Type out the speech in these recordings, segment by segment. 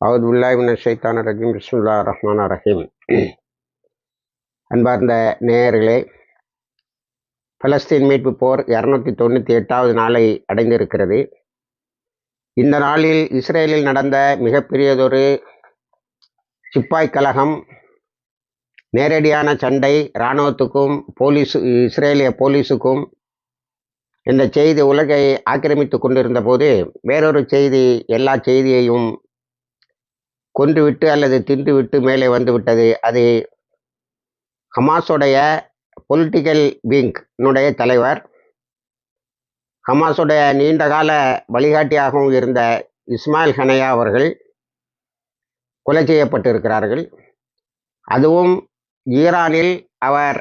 அவுது பில்லாஹி மினஷ் ஷைத்தானிர் ரஜீம். பிஸ்மில்லாஹிர் ரஹ்மானிர் ரஹீம். அன்பார்ந்த நேயர்களே, பலஸ்தீன் மீட்பு போர் 298வது நாளை அடைந்திருக்கிறது. இந்த நாளில் இஸ்ரேலில் நடந்த மிகப்பெரியதொரு சிப்பாய் கலகம், நேரடியான சண்டை இராணுவத்துக்கும் இஸ்ரேலிய போலீஸுக்கும் இந்த செய்தி உலகை ஆக்கிரமித்து கொண்டிருந்த போது, வேறொரு செய்தி எல்லா செய்தியையும் கொன்றுவிட்டு அல்லது தின்றுவிட்டு மேலே வந்துவிட்டது. அது ஹமாஸுடைய பொலிட்டிக்கல் விங்னுடைய தலைவர், ஹமாஸுடைய நீண்டகால வழிகாட்டியாகவும் இருந்த இஸ்மாயில் ஹனையா அவர்கள் கொலை செய்யப்பட்டிருக்கிறார்கள். அதுவும் ஈரானில் அவர்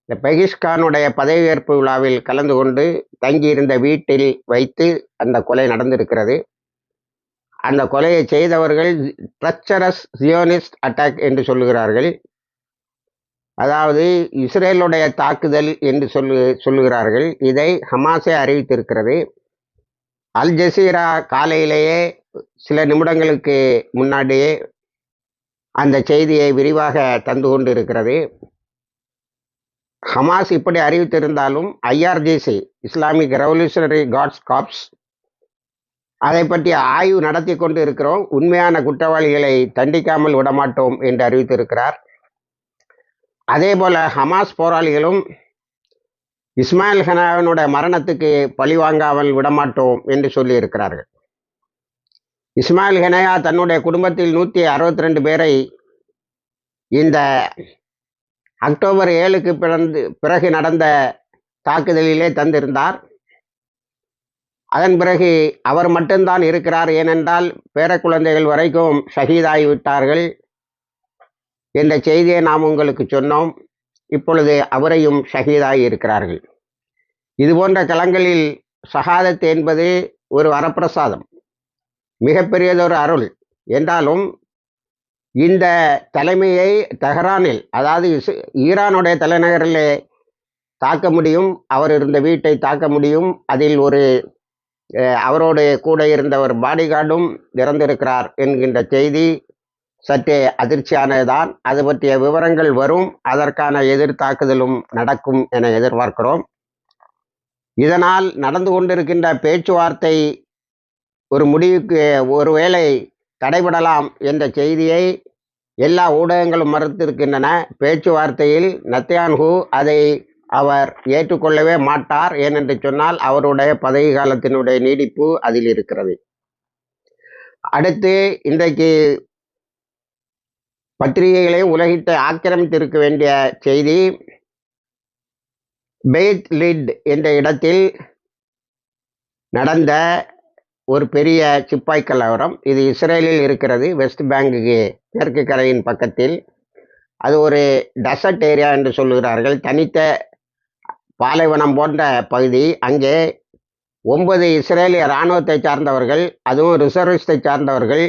இந்த பெகிஷ்கானுடைய பதவியேற்பு விழாவில் கலந்து கொண்டு தங்கியிருந்த வீட்டில் வைத்து அந்த கொலை நடந்திருக்கிறது. அந்த கொலையை செய்தவர்கள் ட்ரச்சரஸ் ஜியோனிஸ்ட் அட்டாக் என்று சொல்லுகிறார்கள். அதாவது இஸ்ரேலுடைய தாக்குதல் என்று சொல்லுகிறார்கள். இதை ஹமாஸே அறிவித்திருக்கிறது. அல் ஜசீரா காலையிலேயே சில நிமிடங்களுக்கு முன்னாடியே அந்த செய்தியை விரிவாக தந்து கொண்டிருக்கிறது. ஹமாஸ் இப்படி அறிவித்திருந்தாலும் IRGC, Islamic revolutionary guards corps, அதை பற்றி ஆய்வு நடத்தி கொண்டு இருக்கிறோம், உண்மையான குற்றவாளிகளை தண்டிக்காமல் விடமாட்டோம் என்று அறிவித்திருக்கிறார். அதே போல ஹமாஸ் போராளிகளும் இஸ்மாயில் ஹனாவினுடைய மரணத்துக்கு பழி வாங்காமல் விடமாட்டோம் என்று சொல்லியிருக்கிறார்கள். இஸ்மாயில் ஹனையா தன்னுடைய குடும்பத்தில் 162 பேரை இந்த அக்டோபர் 7க்கு பிறகு நடந்த தாக்குதலிலே தந்திருந்தார். அதன் பிறகு அவர் மட்டும்தான் இருக்கிறார். ஏனென்றால் பேர குழந்தைகள் வரைக்கும் ஷஹீதாகிவிட்டார்கள் என்ற செய்தியை நாம் உங்களுக்கு சொன்னோம். இப்பொழுது அவரையும் ஷஹீதாகி இருக்கிறார்கள். இது போன்ற களங்களில் ஷஹாதத் என்பது ஒரு வரப்பிரசாதம், மிகப்பெரியதொரு அருள். என்றாலும் இந்த தலைமையை தெஹ்ரானில், அதாவது ஈரானுடைய தலைநகரிலே தாக்க முடியும், அவர் இருந்த வீட்டை தாக்க முடியும். அதில் அவரோடு கூட இருந்த ஒரு பாடிகார்டும் இறந்திருக்கிறார் என்கின்ற செய்தி சற்றே அதிர்ச்சியானதுதான். அது பற்றிய விவரங்கள் வரும். அதற்கான எதிர் தாக்குதலும் நடக்கும் என எதிர்பார்க்கிறோம். இதனால் நடந்து கொண்டிருக்கின்ற பேச்சுவார்த்தை ஒரு முடிவுக்கு ஒருவேளை தடைபடலாம் என்ற செய்தியை எல்லா ஊடகங்களும் மறுத்திருக்கின்றன. பேச்சுவார்த்தையில் நெத்தன்யாஹூ அதை அவர் ஏற்றுக்கொள்ளவே மாட்டார். ஏனென்று சொன்னால் அவருடைய பதவி காலத்தினுடைய நீடிப்பு அதில் இருக்கிறது. அடுத்து, இன்றைக்கு பத்திரிகைகளையும் உலகத்தை ஆக்கிரமித்திருக்க வேண்டிய செய்தி, பெய்த் லிட் என்ற இடத்தில் நடந்த ஒரு பெரிய சிப்பாய் கலவரம். இது இஸ்ரேலில் இருக்கிறது, வெஸ்ட் பேங்குக்கு மேற்கு கரையின் பக்கத்தில். அது ஒரு டெசர்ட் ஏரியா என்று சொல்லுகிறார்கள், தனித்த பாலைவனம் போன்ற பகுதி. அங்கே 9 இஸ்ரேலிய இராணுவத்தை சார்ந்தவர்கள், அதுவும் ரிசர்விஸ்டை சார்ந்தவர்கள்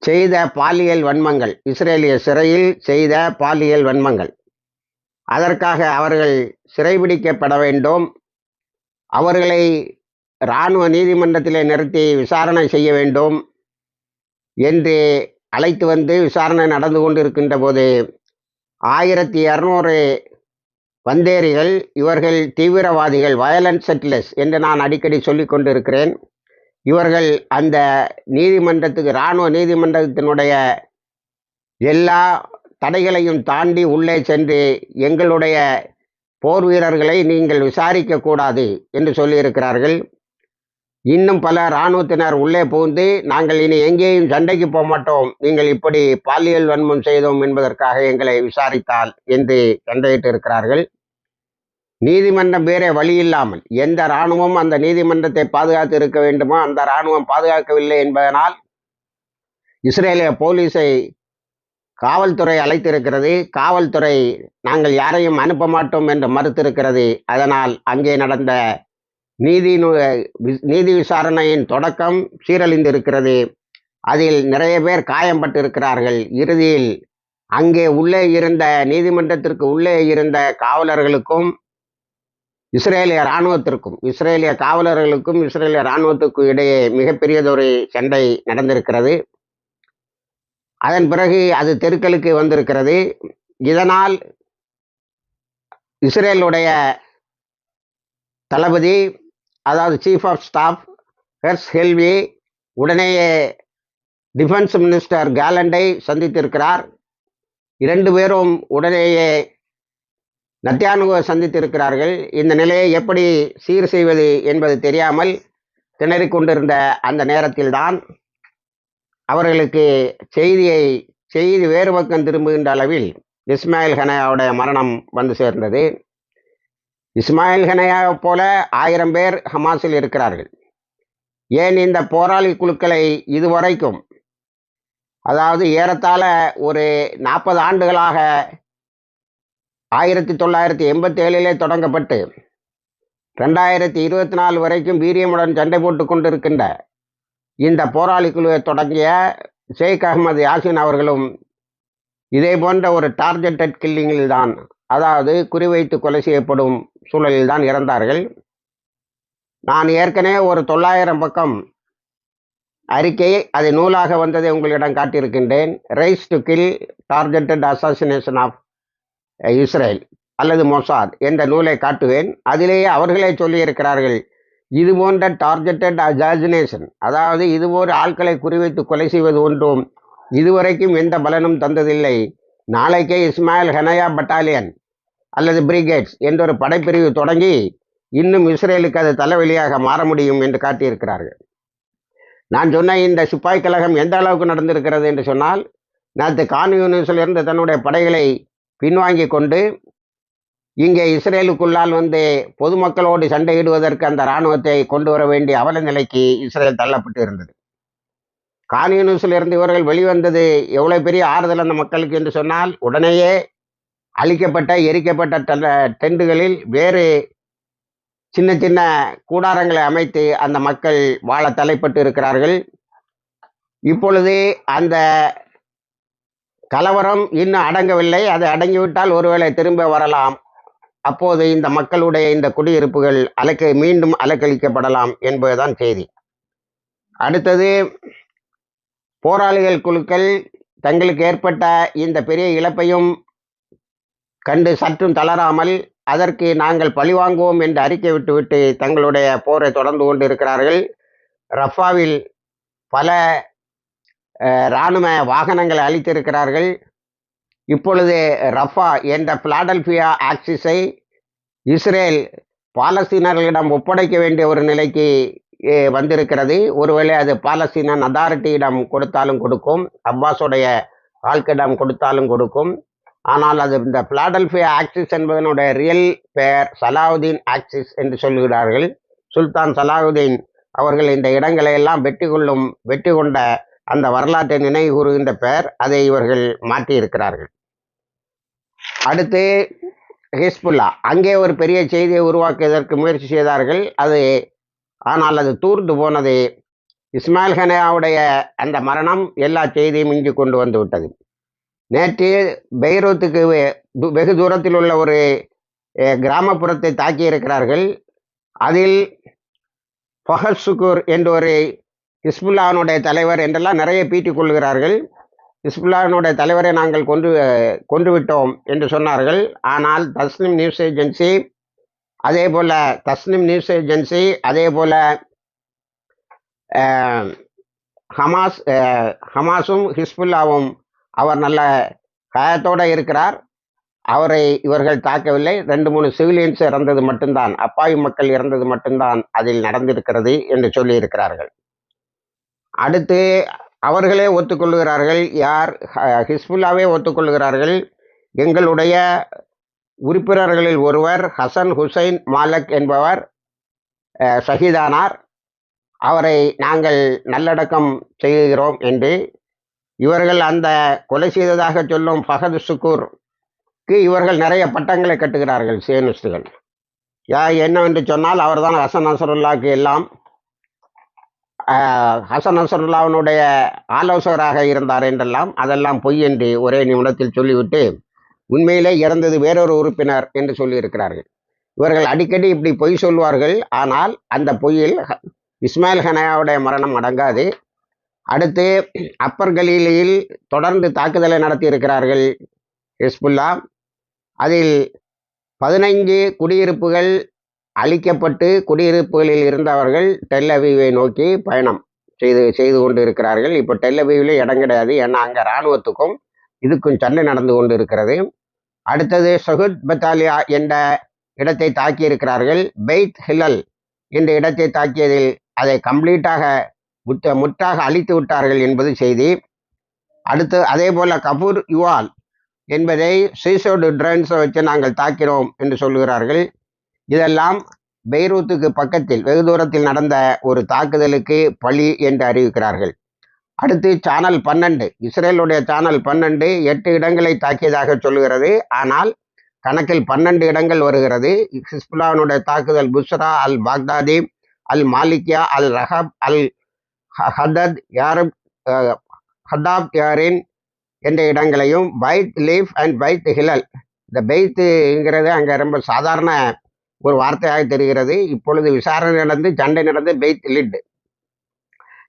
செய்த பாலியல் வன்மங்கள், இஸ்ரேலிய சிறையில் செய்த பாலியல் வன்மங்கள், அதற்காக அவர்கள் சிறைபிடிக்கப்பட வேண்டும். அவர்களை இராணுவ நீதிமன்றத்திலே நிறுத்தி விசாரணை செய்ய வேண்டும் என்று அழைத்து வந்து விசாரணை நடந்து கொண்டிருக்கின்ற போது 1200 வந்தேரிகள், இவர்கள் தீவிரவாதிகள், வயலண்ட் செட்டிலர்ஸ் என்று நான் அடிக்கடி சொல்லிக் கொண்டிருக்கிறேன். இவர்கள் அந்த நீதிமன்றத்துக்கு, இராணுவ நீதிமன்றத்தினுடைய எல்லா தடைகளையும் தாண்டி உள்ளே சென்று எங்களுடைய போர் வீரர்களை நீங்கள் விசாரிக்க கூடாது என்று சொல்லியிருக்கிறார்கள். இன்னும் பல இராணுவத்தினர் உள்ளே புகுந்து, நாங்கள் இனி எங்கேயும் சண்டைக்கு போக மாட்டோம், நீங்கள் இப்படி பாலியல் வன்மம் செய்தோம் என்பதற்காக எங்களை விசாரித்தால் என்று சண்டையிட்டு இருக்கிறார்கள். நீதிமன்றம் வேறே வழி இல்லாமல், எந்த இராணுவம் அந்த நீதிமன்றத்தை பாதுகாத்து இருக்க வேண்டுமோ அந்த இராணுவம் பாதுகாக்கவில்லை என்பதனால் இஸ்ரேலிய போலீஸை காவல்துறை அழைத்திருக்கிறது. காவல்துறை நாங்கள் யாரையும் அனுப்ப மாட்டோம் என்று மறுத்திருக்கிறது. அதனால் அங்கே நடந்த நீதி விசாரணையின் தொடக்கம் சீரழிந்திருக்கிறது. அதில் நிறைய பேர் காயம்பட்டிருக்கிறார்கள். இறுதியில் அங்கே உள்ளே இருந்த, நீதிமன்றத்திற்கு உள்ளே இருந்த காவலர்களுக்கும் இஸ்ரேலிய இராணுவத்திற்கும் இஸ்ரேலிய காவலர்களுக்கும் இஸ்ரேலிய இராணுவத்துக்கும் இடையே மிகப்பெரியதொரு சண்டை நடந்திருக்கிறது. அதன் பிறகு அது தெருக்களுக்கு வந்திருக்கிறது. இதனால் இஸ்ரேலுடைய தளபதி, அதாவது சீஃப் ஆஃப் ஸ்டாஃப் ஹெர்ஸ் ஹெல்வி உடனேயே டிஃபென்ஸ் மினிஸ்டர் கேலண்டை சந்தித்திருக்கிறார். 2 பேரும் உடனேயே நத்தியானுவை சந்தித்திருக்கிறார்கள். இந்த நிலையை எப்படி சீர் செய்வது என்பது தெரியாமல் திணறிக் கொண்டிருந்த அந்த நேரத்தில்தான் அவர்களுக்கு செய்தி வேறு பக்கம் திரும்புகின்ற அளவில் இஸ்மாயில் ஹனயாவுடைய மரணம் வந்து சேர்ந்தது. இஸ்மாயில் ஹனயாவை போல 1000 பேர் ஹமாஸில் இருக்கிறார்கள். ஏன் இந்த போராளி குழுக்களை இதுவரைக்கும், அதாவது ஏறத்தாழ ஒரு 40 ஆண்டுகளாக 1987 தொடங்கப்பட்டு 2024 வரைக்கும் வீரியமுடன் சண்டை போட்டு கொண்டிருக்கின்ற இந்த போராளி குழுவை தொடங்கிய ஷேக் அகமது யாசின் அவர்களும் இதே போன்ற ஒரு டார்கெட்டட் கில்லிங்கில் தான், அதாவது குறிவைத்து கொலை செய்யப்படும் சூழலில் தான் இறந்தார்கள். நான் ஏற்கனவே ஒரு 900 பக்கம் அறிக்கை, அது நூலாக வந்ததை உங்களிடம் காட்டியிருக்கின்றேன். Rise to kill targeted assassination of Israel அல்லது மொசாத் என்ற நூலை காட்டுவேன். அதிலேயே அவர்களே சொல்லியிருக்கிறார்கள், இது போன்ற டார்கெட்டட் அசாசினேஷன், அதாவது இதுபோன்ற ஆட்களை குறிவைத்து கொலை செய்வது ஒன்றும் இதுவரைக்கும் எந்த பலனும் தந்ததில்லை. நாளைக்கே இஸ்மாயில் ஹனயா பட்டாலியன் அல்லது பிரிகேட்ஸ் என்ற ஒரு படைப்பிரிவு தொடங்கி இன்னும் இஸ்ரேலுக்கு அது தலைவலியாக மாற முடியும் என்று காட்டியிருக்கிறார்கள். நான் சொன்ன இந்த சிப்பாய் கழகம் எந்த அளவுக்கு நடந்திருக்கிறது என்று சொன்னால், நேற்று கான் யூனிஸிலிருந்து தன்னுடைய படைகளை பின்வாங்கி கொண்டு இங்கே இஸ்ரேலுக்குள்ளால் வந்து பொதுமக்களோடு சண்டையிடுவதற்கு அந்த இராணுவத்தை கொண்டு வர வேண்டிய அவல நிலைக்கு இஸ்ரேல் தள்ளப்பட்டு இருந்தது. கான் யூனிஸிலிருந்து இவர்கள் வெளிவந்தது எவ்வளோ பெரிய ஆறுதல் அந்த மக்களுக்கு என்று சொன்னால், உடனேயே அழிக்கப்பட்ட எரிக்கப்பட்ட டெண்டுகளில் வேறு சின்ன சின்ன கூடாரங்களை அமைத்து அந்த மக்கள் வாழ தலைப்பட்டு இருக்கிறார்கள். இப்பொழுது அந்த கலவரம் இன்னும் அடங்கவில்லை. அது அடங்கிவிட்டால் ஒருவேளை திரும்ப வரலாம். அப்போது இந்த மக்களுடைய இந்த குடியிருப்புகள் மீண்டும் அலக்களிக்கப்படலாம் என்பதுதான் செய்தி. அடுத்தது, போராளிகள் குழுக்கள் தங்களுக்கு ஏற்பட்ட இந்த பெரிய இழப்பையும் கண்டு சற்றும் தளராமல் அதற்கு நாங்கள் பழிவாங்குவோம் என்று அறிக்கை விட்டுவிட்டு தங்களுடைய போரை தொடர்ந்து கொண்டு இருக்கிறார்கள். ரஃபாவில் பல இராணுவ வாகனங்களை அளித்திருக்கிறார்கள். இப்பொழுது ரஃபா என்ற பிலாடெல்பியா ஆக்சிஸை இஸ்ரேல் பாலஸ்தீனர்களிடம் ஒப்படைக்க வேண்டிய ஒரு நிலைக்கு வந்திருக்கிறது. ஒருவேளை அது பாலஸ்தீனன் அத்தாரிட்டியிடம் கொடுத்தாலும் கொடுக்கும், அப்பாஸுடைய ஆட்களிடம் கொடுத்தாலும் கொடுக்கும். ஆனால் அது இந்த பிலாடெல்பியா ஆக்சிஸ் என்பதனுடைய ரியல் பெயர் சலாவுதீன் ஆக்சிஸ் என்று சொல்கிறார்கள். சுல்தான் சலாவுதீன் அவர்கள் இந்த இடங்களை எல்லாம் வெற்றி கொண்ட அந்த வரலாற்றை நினைவு கூறுகின்ற பெயர், அதை இவர்கள் மாற்றியிருக்கிறார்கள். அடுத்து ஹிஸ்புல்லா, அங்கே ஒரு பெரிய செய்தியை உருவாக்குவதற்கு முயற்சி செய்தார்கள். ஆனால் அது தூர்ந்து போனது. இஸ்மாயில் ஹனயாவுடைய அந்த மரணம் எல்லா செய்தியும் இங்கு கொண்டு வந்து விட்டது. நேற்று பெய்ரூத்துக்கு வெகு தூரத்தில் உள்ள ஒரு கிராமப்புறத்தை தாக்கியிருக்கிறார்கள். அதில் ஃபஹத் சுக்கூர் என்ற ஒரு ஹிஸ்புல்லாவினுடைய தலைவர் என்றெல்லாம் நிறைய பீட்டிக் கொள்கிறார்கள். ஹிஸ்புல்லாவினுடைய தலைவரை நாங்கள் கொன்றுவிட்டோம் என்று சொன்னார்கள். ஆனால் தஸ்னிம் நியூஸ் ஏஜென்சி, அதே போல ஹமாஸும் ஹிஸ்புல்லாவும் அவர் நல்ல காயத்தோடு இருக்கிறார், அவரை இவர்கள் தாக்கவில்லை, 2-3 சிவிலியன்ஸ் இறந்தது மட்டும்தான், அப்பாவி மக்கள் இறந்தது மட்டும்தான் அதில் நடந்திருக்கிறது என்று சொல்லியிருக்கிறார்கள். அடுத்து அவர்களே ஒத்துக்கொள்கிறார்கள், யார் ஹிஸ்புல்லாவே ஒத்துக்கொள்கிறார்கள், எங்களுடைய உறுப்பினர்களில் ஒருவர் ஹசன் ஹுசைன் மாலக் என்பவர் ஷஹீதானார், அவரை நாங்கள் நல்லடக்கம் செய்கிறோம் என்று. இவர்கள் அந்த கொலை செய்ததாக சொல்லும் ஃபஹத் சுக்கூருக்கு இவர்கள் நிறைய பட்டங்களை கட்டுகிறார்கள் சியோனிஸ்டுகள். என்னவென்று சொன்னால், அவர்தான் ஹசன் நசருல்லாவுக்கு எல்லாம் ஹசன் நசருல்லாவினுடைய ஆலோசகராக இருந்தார் என்றெல்லாம், அதெல்லாம் பொய் என்று ஒரே நிமிடத்தில் சொல்லிவிட்டு உண்மையிலே இறந்தது வேறொரு உறுப்பினர் என்று சொல்லியிருக்கிறார்கள். இவர்கள் அடிக்கடி இப்படி பொய் சொல்வார்கள். ஆனால் அந்த பொய்யில் இஸ்மாயில் ஹனியாவுடைய மரணம் அடங்காது. அடுத்து அப்பர் கலீலியில் தொடர்ந்து தாக்குதலை நடத்தி இருக்கிறார்கள் ஹிஸ்புல்லா. அதில் 15 குடியிருப்புகள் அழிக்கப்பட்டு குடியிருப்புகளில் இருந்தவர்கள் டெல் அவீவை நோக்கி பயணம் செய்து கொண்டு இருக்கிறார்கள். இப்போ டெல் அவீவில் இடம் கிடையாது. ஏன்னா அங்கே இராணுவத்துக்கும் இதுக்கும் சண்டை நடந்து கொண்டு இருக்கிறது. அடுத்தது சஹுத் பத்தாலியா என்ற இடத்தை தாக்கி இருக்கிறார்கள். பெய்த் ஹிலல் என்ற இடத்தை தாக்கியதில் அதை கம்ப்ளீட்டாக முற்றாக அழித்து விட்டார்கள் என்பது செய்தி. அடுத்து அதே போல கபூர் யுவால் என்பதை சீசோடு ட்ரோன்ஸை வச்சு நாங்கள் தாக்கிறோம் என்று சொல்கிறார்கள். இதெல்லாம் பெய்ரூத்துக்கு பக்கத்தில் வெகு தூரத்தில் நடந்த ஒரு தாக்குதலுக்கு பழி என்று அறிவிக்கிறார்கள். அடுத்து சேனல் 12, இஸ்ரேலுடைய சேனல் 12 8 இடங்களை தாக்கியதாக சொல்லுகிறது. ஆனால் கணக்கில் 12 இடங்கள் வருகிறது. ஹிஸ்புல்லாவினுடைய தாக்குதல் புஸ்ரா, அல் பாக்தாதி, அல் மாலிக்கியா, அல் ரஹப், அல் ஹதத் யாரப் ஹதாப் யாரின் என்ற இடங்களையும், பைத் லீஃப் அண்ட் பைத் ஹிலல். இந்த பெய்த்துங்கிறது அங்கே ரொம்ப சாதாரண ஒரு வார்த்தையாக தெரிகிறது. இப்பொழுது விசாரணை நடந்து சண்டை நடந்து பெய்த் லிட்.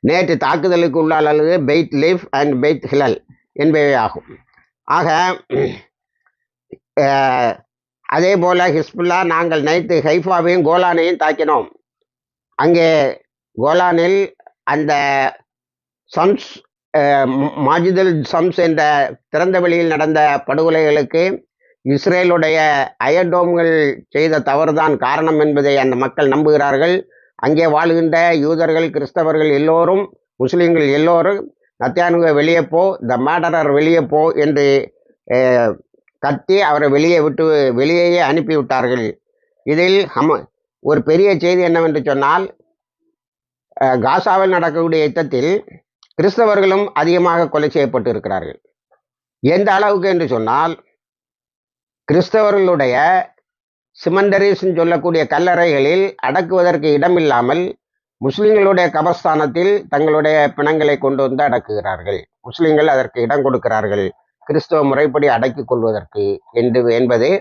நேற்று தாக்குதலுக்கு உள்ளால் அல்லது பெய்த் லீஃப் அண்ட் பெய்த் ஹிலல் என்பவை ஆகும். ஆக அதே போல ஹிஸ்புல்லா நாங்கள் நேற்று ஹைஃபாவையும் கோலானையும் தாக்கினோம். அங்கே கோலானில் அந்த சம்ஸ் மாஜிதுல் சம்ஸ் என்ற திறந்த வெளியில் நடந்த படுகொலைகளுக்கு இஸ்ரேலுடைய அயர்டோம்கள் செய்த தவறுதான் காரணம் என்பதை அந்த மக்கள் நம்புகிறார்கள். அங்கே வாழ்கின்ற யூதர்கள், கிறிஸ்தவர்கள் எல்லோரும், முஸ்லீம்கள் எல்லோரும் நத்தியானுவை வெளியே போ, த மேடரர் வெளியே போ என்று கத்தி அவரை வெளியேயே அனுப்பிவிட்டார்கள். இதில் ஒரு பெரிய செய்தி என்னவென்று சொன்னால், காசாவில் நடக்கக்கூடிய யுத்தத்தில் கிறிஸ்தவர்களும் அதிகமாக கொலை செய்யப்பட்டு இருக்கிறார்கள். எந்த அளவுக்கு என்று சொன்னால், கிறிஸ்தவர்களுடைய சிமண்டரிஸ் சொல்லக்கூடிய கல்லறைகளில் அடக்குவதற்கு இடமில்லாமல் முஸ்லிம்களுடைய கபர்ஸ்தானத்தில் தங்களுடைய பிணங்களை கொண்டு வந்து அடக்குகிறார்கள். முஸ்லிம்கள் அதற்கு இடம் கொடுக்கிறார்கள், கிறிஸ்தவ முறைப்படி அடக்கிக் கொள்வதற்கு என்பது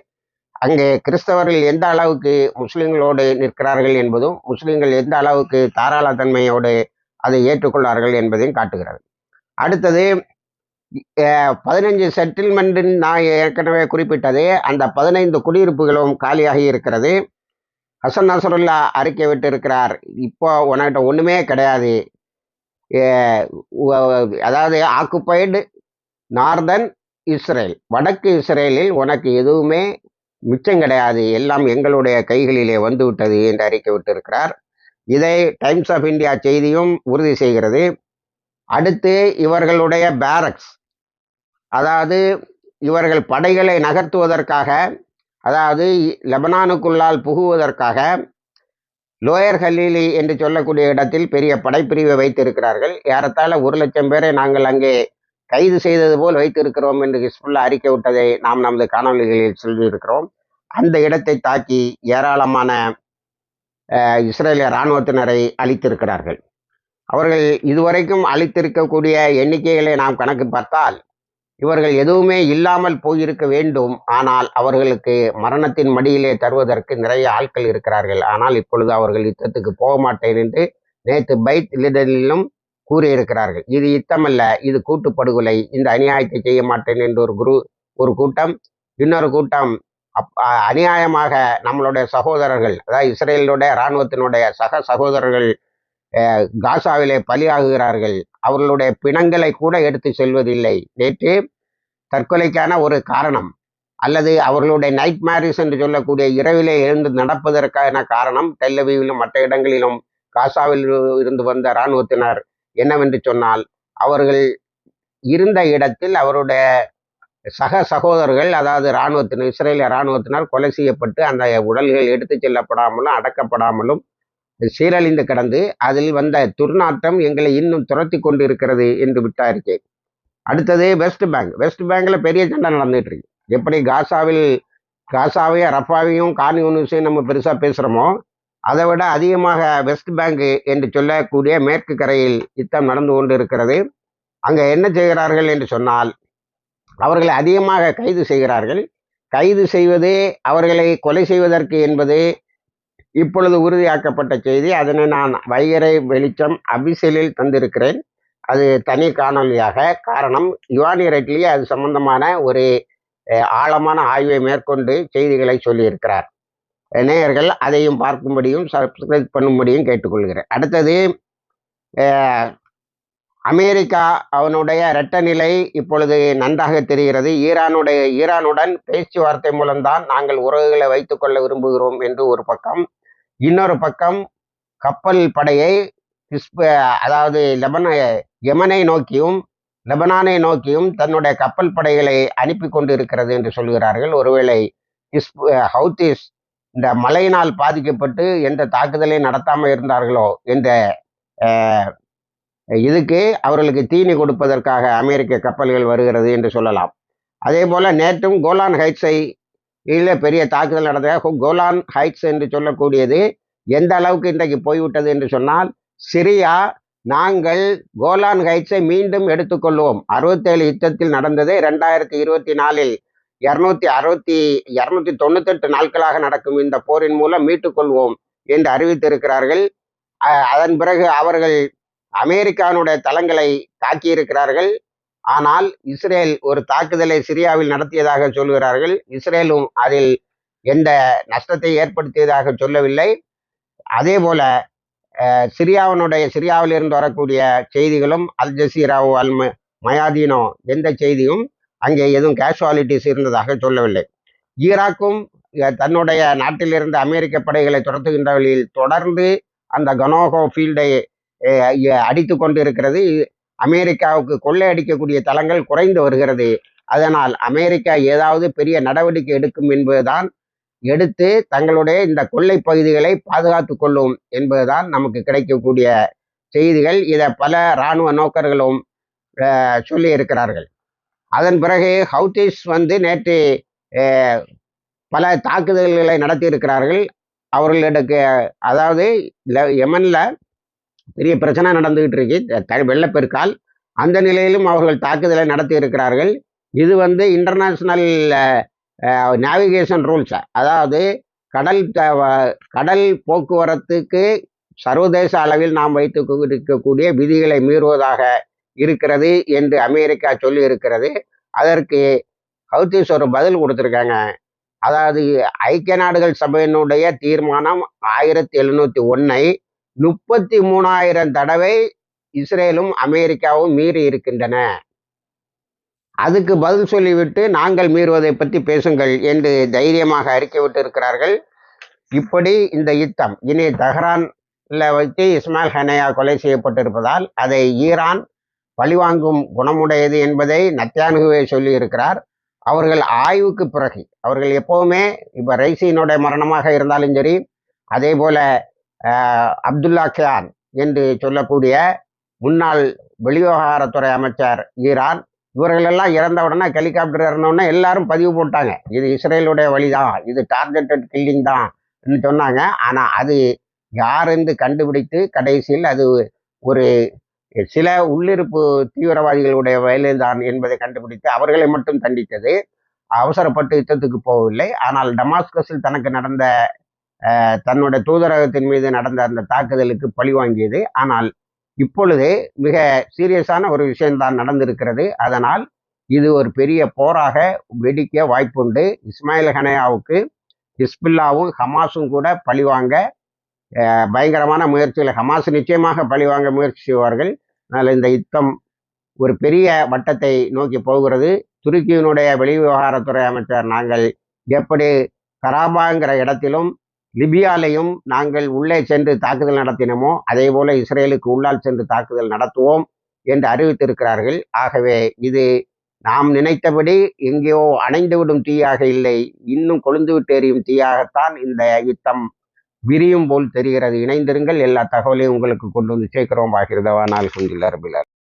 அங்கே கிறிஸ்தவர்கள் எந்த அளவுக்கு முஸ்லிம்களோடு நிற்கிறார்கள் என்பதும், முஸ்லிம்கள் எந்த அளவுக்கு தாராளத்தன்மையோடு அதை ஏற்றுக்கொள்வார்கள் என்பதையும் காட்டுகிறது. அடுத்தது 15 செட்டில்மெண்ட் நான் ஏற்கனவே குறிப்பிட்டது. அந்த 15 குடியிருப்புகளும் காலியாகி இருக்கிறது. ஹசன் நசருல்லா அறிக்கை விட்டு இருக்கிறார், இப்போ உனக்கிட்ட ஒன்றுமே கிடையாது, அதாவது ஆக்குப்பைடு நார்தன் இஸ்ரேல், வடக்கு இஸ்ரேலில் உனக்கு எதுவுமே மிச்சம் கிடையாது, எல்லாம் எங்களுடைய கைகளிலே வந்து விட்டது என்று அறிக்கை விட்டிருக்கிறார். இதை டைம்ஸ் ஆஃப் இந்தியா செய்தியும் உறுதி செய்கிறது. அடுத்து இவர்களுடைய பேரக்ஸ், அதாவது இவர்கள் படைகளை நகர்த்துவதற்காக, அதாவது லெபனானுக்குள்ளால் புகுவதற்காக லோயர் ஹலீலி என்று சொல்லக்கூடிய இடத்தில் பெரிய படைப்பிரிவை வைத்திருக்கிறார்கள். ஏறத்தாழ 1,00,000 பேரை நாங்கள் அங்கே கைது செய்தது போல் வைத்திருக்கிறோம் என்று ஹிஸ்புல்லா அறிக்கை விட்டதை நாம் நமது காணொலிகளில் சொல்லியிருக்கிறோம். அந்த இடத்தை தாக்கி ஏராளமான இஸ்ரேலிய இராணுவத்தினரை அழித்திருக்கிறார்கள். அவர்கள் இதுவரைக்கும் அழித்திருக்கக்கூடிய எண்ணிக்கைகளை நாம் கணக்கு பார்த்தால் இவர்கள் எதுவுமே இல்லாமல் போயிருக்க வேண்டும். ஆனால் அவர்களுக்கு மரணத்தின் மடியிலே தருவதற்கு நிறைய ஆட்கள் இருக்கிறார்கள். ஆனால் இப்பொழுது அவர்கள் யுத்தத்துக்கு போக மாட்டேன் என்று நேற்று பைத் லிடனிலும் கூறியிருக்கிறார்கள். இது யுத்தமல்ல, இது கூட்டுப்படுகொலை, இந்த அநியாயத்தை செய்ய மாட்டேன் என்று ஒரு கூட்டம், இன்னொரு கூட்டம் அநியாயமாக நம்மளுடைய சகோதரர்கள், அதாவது இஸ்ரேலுடைய இராணுவத்தினுடைய சக சகோதரர்கள் காசாவிலே பலியாகுகிறார்கள். அவர்களுடைய பிணங்களை கூட எடுத்து செல்வதில்லை. நேற்று தற்கொலைக்கான ஒரு காரணம், அல்லது அவர்களுடைய நைட் மேரிஸ் என்று சொல்லக்கூடிய இரவிலே எழுந்து நடப்பதற்கான காரணம் டெல் அவீவிலும் மற்ற இடங்களிலும் காசாவில் இருந்து வந்த இராணுவத்தினர் என்னவென்று சொன்னால், அவர்கள் இருந்த இடத்தில் அவருடைய சக சகோதரர்கள், அதாவது இராணுவத்தினர், இஸ்ரேலிய இராணுவத்தினர் கொலை செய்யப்பட்டு அந்த உடல்கள் எடுத்து செல்லப்படாமலும் அடக்கப்படாமலும் சீரழிந்து கிடந்து அதில் வந்த துர்நாற்றம் எங்களை இன்னும் துரத்தி கொண்டு இருக்கிறது என்று விட்டாரிக்கை. அடுத்தது வெஸ்ட் பேங்கில் பெரிய சண்டை நடந்துட்டு இருக்கு. எப்படி காசாவையும் ரஃபாவையும் கான் யூனிஸையும் நம்ம பெருசாக பேசுகிறோமோ, அதை விட அதிகமாக வெஸ்ட் பேங்க் என்று சொல்லக்கூடிய மேற்கு கரையில் யுத்தம் நடந்து கொண்டு இருக்கிறது. அங்கே என்ன செய்கிறார்கள் என்று சொன்னால், அவர்களை அதிகமாக கைது செய்கிறார்கள். கைது செய்வது, அவர்களை கொலை செய்வதற்கு என்பது இப்பொழுது உறுதியாக்கப்பட்ட செய்தி. அதனை நான் வைகறை வெளிச்சம் அபிஷியலில் தந்திருக்கிறேன். அது தனி காணொலியாக. காரணம், யுவானி ரெட்லி அது சம்பந்தமான ஒரு ஆழமான ஆய்வை மேற்கொண்டு செய்திகளை சொல்லியிருக்கிறார். நேயர்கள் அதையும் பார்க்கும்படியும் சப்ஸ்கிரைப் பண்ணும்படியும் கேட்டுக்கொள்கிறேன். அடுத்தது, அமெரிக்கா அவனுடைய இரட்ட நிலை இப்பொழுது நன்றாக தெரிகிறது. ஈரானுடன் பேச்சுவார்த்தை மூலம்தான் நாங்கள் உறவுகளை வைத்துக்கொள்ள விரும்புகிறோம் என்று ஒரு பக்கம். இன்னொரு பக்கம் கப்பல் படையை அதாவது யமனை நோக்கியும் லெபனானை நோக்கியும் தன்னுடைய கப்பல் படைகளை அனுப்பி கொண்டு இருக்கிறது என்று சொல்கிறார்கள். ஒருவேளை ஹவுதிஸ் இந்த மழையினால் பாதிக்கப்பட்டு எந்த தாக்குதலையும் நடத்தாமல் இருந்தார்களோ என்ற இதுக்கு அவர்களுக்கு தீனி கொடுப்பதற்காக அமெரிக்க கப்பல்கள் வருகிறது என்று சொல்லலாம். அதே போல நேற்றும் கோலான் ஹைட்ஸை பெரிய தாக்குதல் நடந்த கோலான் ஹைட்ஸ் என்று சொல்லக்கூடியது எந்த அளவுக்கு இன்றைக்கு போய்விட்டது என்று சொன்னால், சிரியா நாங்கள் கோலான் ஹைட்ஸை மீண்டும் எடுத்துக்கொள்வோம். 67 யுத்தத்தில் நடந்தது 2024 298 நாட்களாக நடக்கும் இந்த போரின் மூலம் மீட்டுக்கொள்வோம் என்று அறிவித்திருக்கிறார்கள். அதன் பிறகு அவர்கள் அமெரிக்காவுடைய தளங்களை தாக்கியிருக்கிறார்கள். ஆனால் இஸ்ரேல் ஒரு தாக்குதலை சிரியாவில் நடத்தியதாக சொல்கிறார்கள். இஸ்ரேலும் அதில் எந்த நஷ்டத்தை ஏற்படுத்தியதாக சொல்லவில்லை. அதே போல சிரியாவிலிருந்து வரக்கூடிய செய்திகளும் அல் ஜசீராவோ அல் மயாதீனோ எந்த செய்தியும் அங்கே எதுவும் கேஷுவாலிட்டிஸ் இருந்ததாக சொல்லவில்லை. ஈராக்கும் தன்னுடைய நாட்டிலிருந்து அமெரிக்க படைகளை துரத்துகின்ற வழியில் தொடர்ந்து அந்த கனோகோ ஃபீல்டை அடித்து கொண்டு இருக்கிறது. அமெரிக்காவுக்கு கொள்ளையடிக்கக்கூடிய தளங்கள் குறைந்து வருகிறது. அதனால் அமெரிக்கா ஏதாவது பெரிய நடவடிக்கை எடுக்கும் என்பதுதான், எடுத்து தங்களுடைய இந்த கொள்ளை பகுதிகளை பாதுகாத்து கொள்ளும் என்பதுதான் நமக்கு கிடைக்கக்கூடிய செய்திகள். இதை பல இராணுவ நோக்கர்களும் சொல்லி இருக்கிறார்கள். அதன் பிறகு ஹவுதிஸ் நேற்று பல தாக்குதல்களை நடத்தி இருக்கிறார்கள். அவர்களுக்கு அதாவது யமன்ல பெரிய பிரச்சனை நடந்துகிட்டு இருக்கு, வெள்ளப்பெருக்கால். அந்த நிலையிலும் அவர்கள் தாக்குதலை நடத்தி இருக்கிறார்கள். இது இன்டர்நேஷ்னல் நேவிகேஷன் ரூல்ஸ், அதாவது கடல் போக்குவரத்துக்கு சர்வதேச அளவில் நாம் வைத்து இருக்கக்கூடிய விதிகளை மீறுவதாக இருக்கிறது என்று அமெரிக்கா சொல்லி இருக்கிறது. அதற்கு ஹவுதிஸ் ஒரு பதில் கொடுத்துருக்காங்க. அதாவது ஐக்கிய நாடுகள் சபையினுடைய தீர்மானம் 1701 33,000 தடவை இஸ்ரேலும் அமெரிக்காவும் மீறி இருக்கின்றன. அதுக்கு பதில் சொல்லிவிட்டு நாங்கள் மீறுவதை பற்றி பேசுங்கள் என்று தைரியமாக அறிக்கை விட்டு இருக்கிறார்கள். இப்படி இந்த யுத்தம் இனி தெஹ்ரான்ல வைத்து இஸ்மாயில் ஹனேயா கொலை செய்யப்பட்டிருப்பதால் அதை ஈரான் பழிவாங்கும் குணமுடையது என்பதை நத்யான்ஹுவே சொல்லி இருக்கிறார். அவர்கள் ஆய்வுக்கு பிறகு, அவர்கள் எப்போவுமே இப்போ ரைசினுடைய மரணமாக இருந்தாலும் சரி, அதே போல அப்துல்லா கியான் என்று சொல்லக்கூடிய முன்னாள் வெளிவிவகாரத்துறை அமைச்சர் ஈரான், இவர்களெல்லாம் இறந்தவுடனே ஹெலிகாப்டர் இறந்தவுடனே எல்லாரும் பதிவு போட்டாங்க, இது இஸ்ரேலுடைய வழிதான், இது டார்கெட்டட் கில்லிங் தான் சொன்னாங்க. ஆனால் அது யாரென்று கண்டுபிடித்து கடைசியில் அது ஒரு சில உள்ளிருப்பு தீவிரவாதிகளுடைய வேலைதான் என்பதை கண்டுபிடித்து அவர்களை மட்டும் தண்டித்தது. அவசரப்பட்டு யுத்தத்துக்கு போகவில்லை. ஆனால் டமாஸ்கஸில் தனக்கு நடந்த தன்னுடைய தூதரகத்தின் மீது நடந்த அந்த தாக்குதலுக்கு பழி வாங்கியது. ஆனால் இப்பொழுது மிக சீரியஸான ஒரு விஷயம்தான் நடந்திருக்கிறது. அதனால் இது ஒரு பெரிய போராக வெடிக்க வாய்ப்புண்டு. இஸ்மாயில் ஹனேயாவுக்கு ஹிஸ்புல்லாவும் ஹமாஸும் கூட பழிவாங்க பயங்கரமான முயற்சிகளை, ஹமாஸ் நிச்சயமாக பழிவாங்க முயற்சி செய்வார்கள். அதனால் இந்த யுத்தம் ஒரு பெரிய வட்டத்தை நோக்கி போகிறது. துருக்கியினுடைய வெளிவிவகாரத்துறை அமைச்சர், நாங்கள் எப்படி கராபாங்கிற இடத்திலும் லிபியாலையும் நாங்கள் உள்ளே சென்று தாக்குதல் நடத்தினோமோ அதே போல இஸ்ரேலுக்கு உள்ளால் சென்று தாக்குதல் நடத்துவோம் என்று அறிவித்திருக்கிறார்கள். ஆகவே இது நாம் நினைத்தபடி எங்கேயோ அணைந்துவிடும் தீயாக இல்லை, இன்னும் கொழுந்துவிட்டு எறியும் தீயாகத்தான் இந்த யுத்தம் விரியும் போல் தெரிகிறது. இணைந்திருங்கள், எல்லா தகவலையும் உங்களுக்கு கொண்டு வந்து சேர்க்கிறோம். ஆகிறதவா நாள்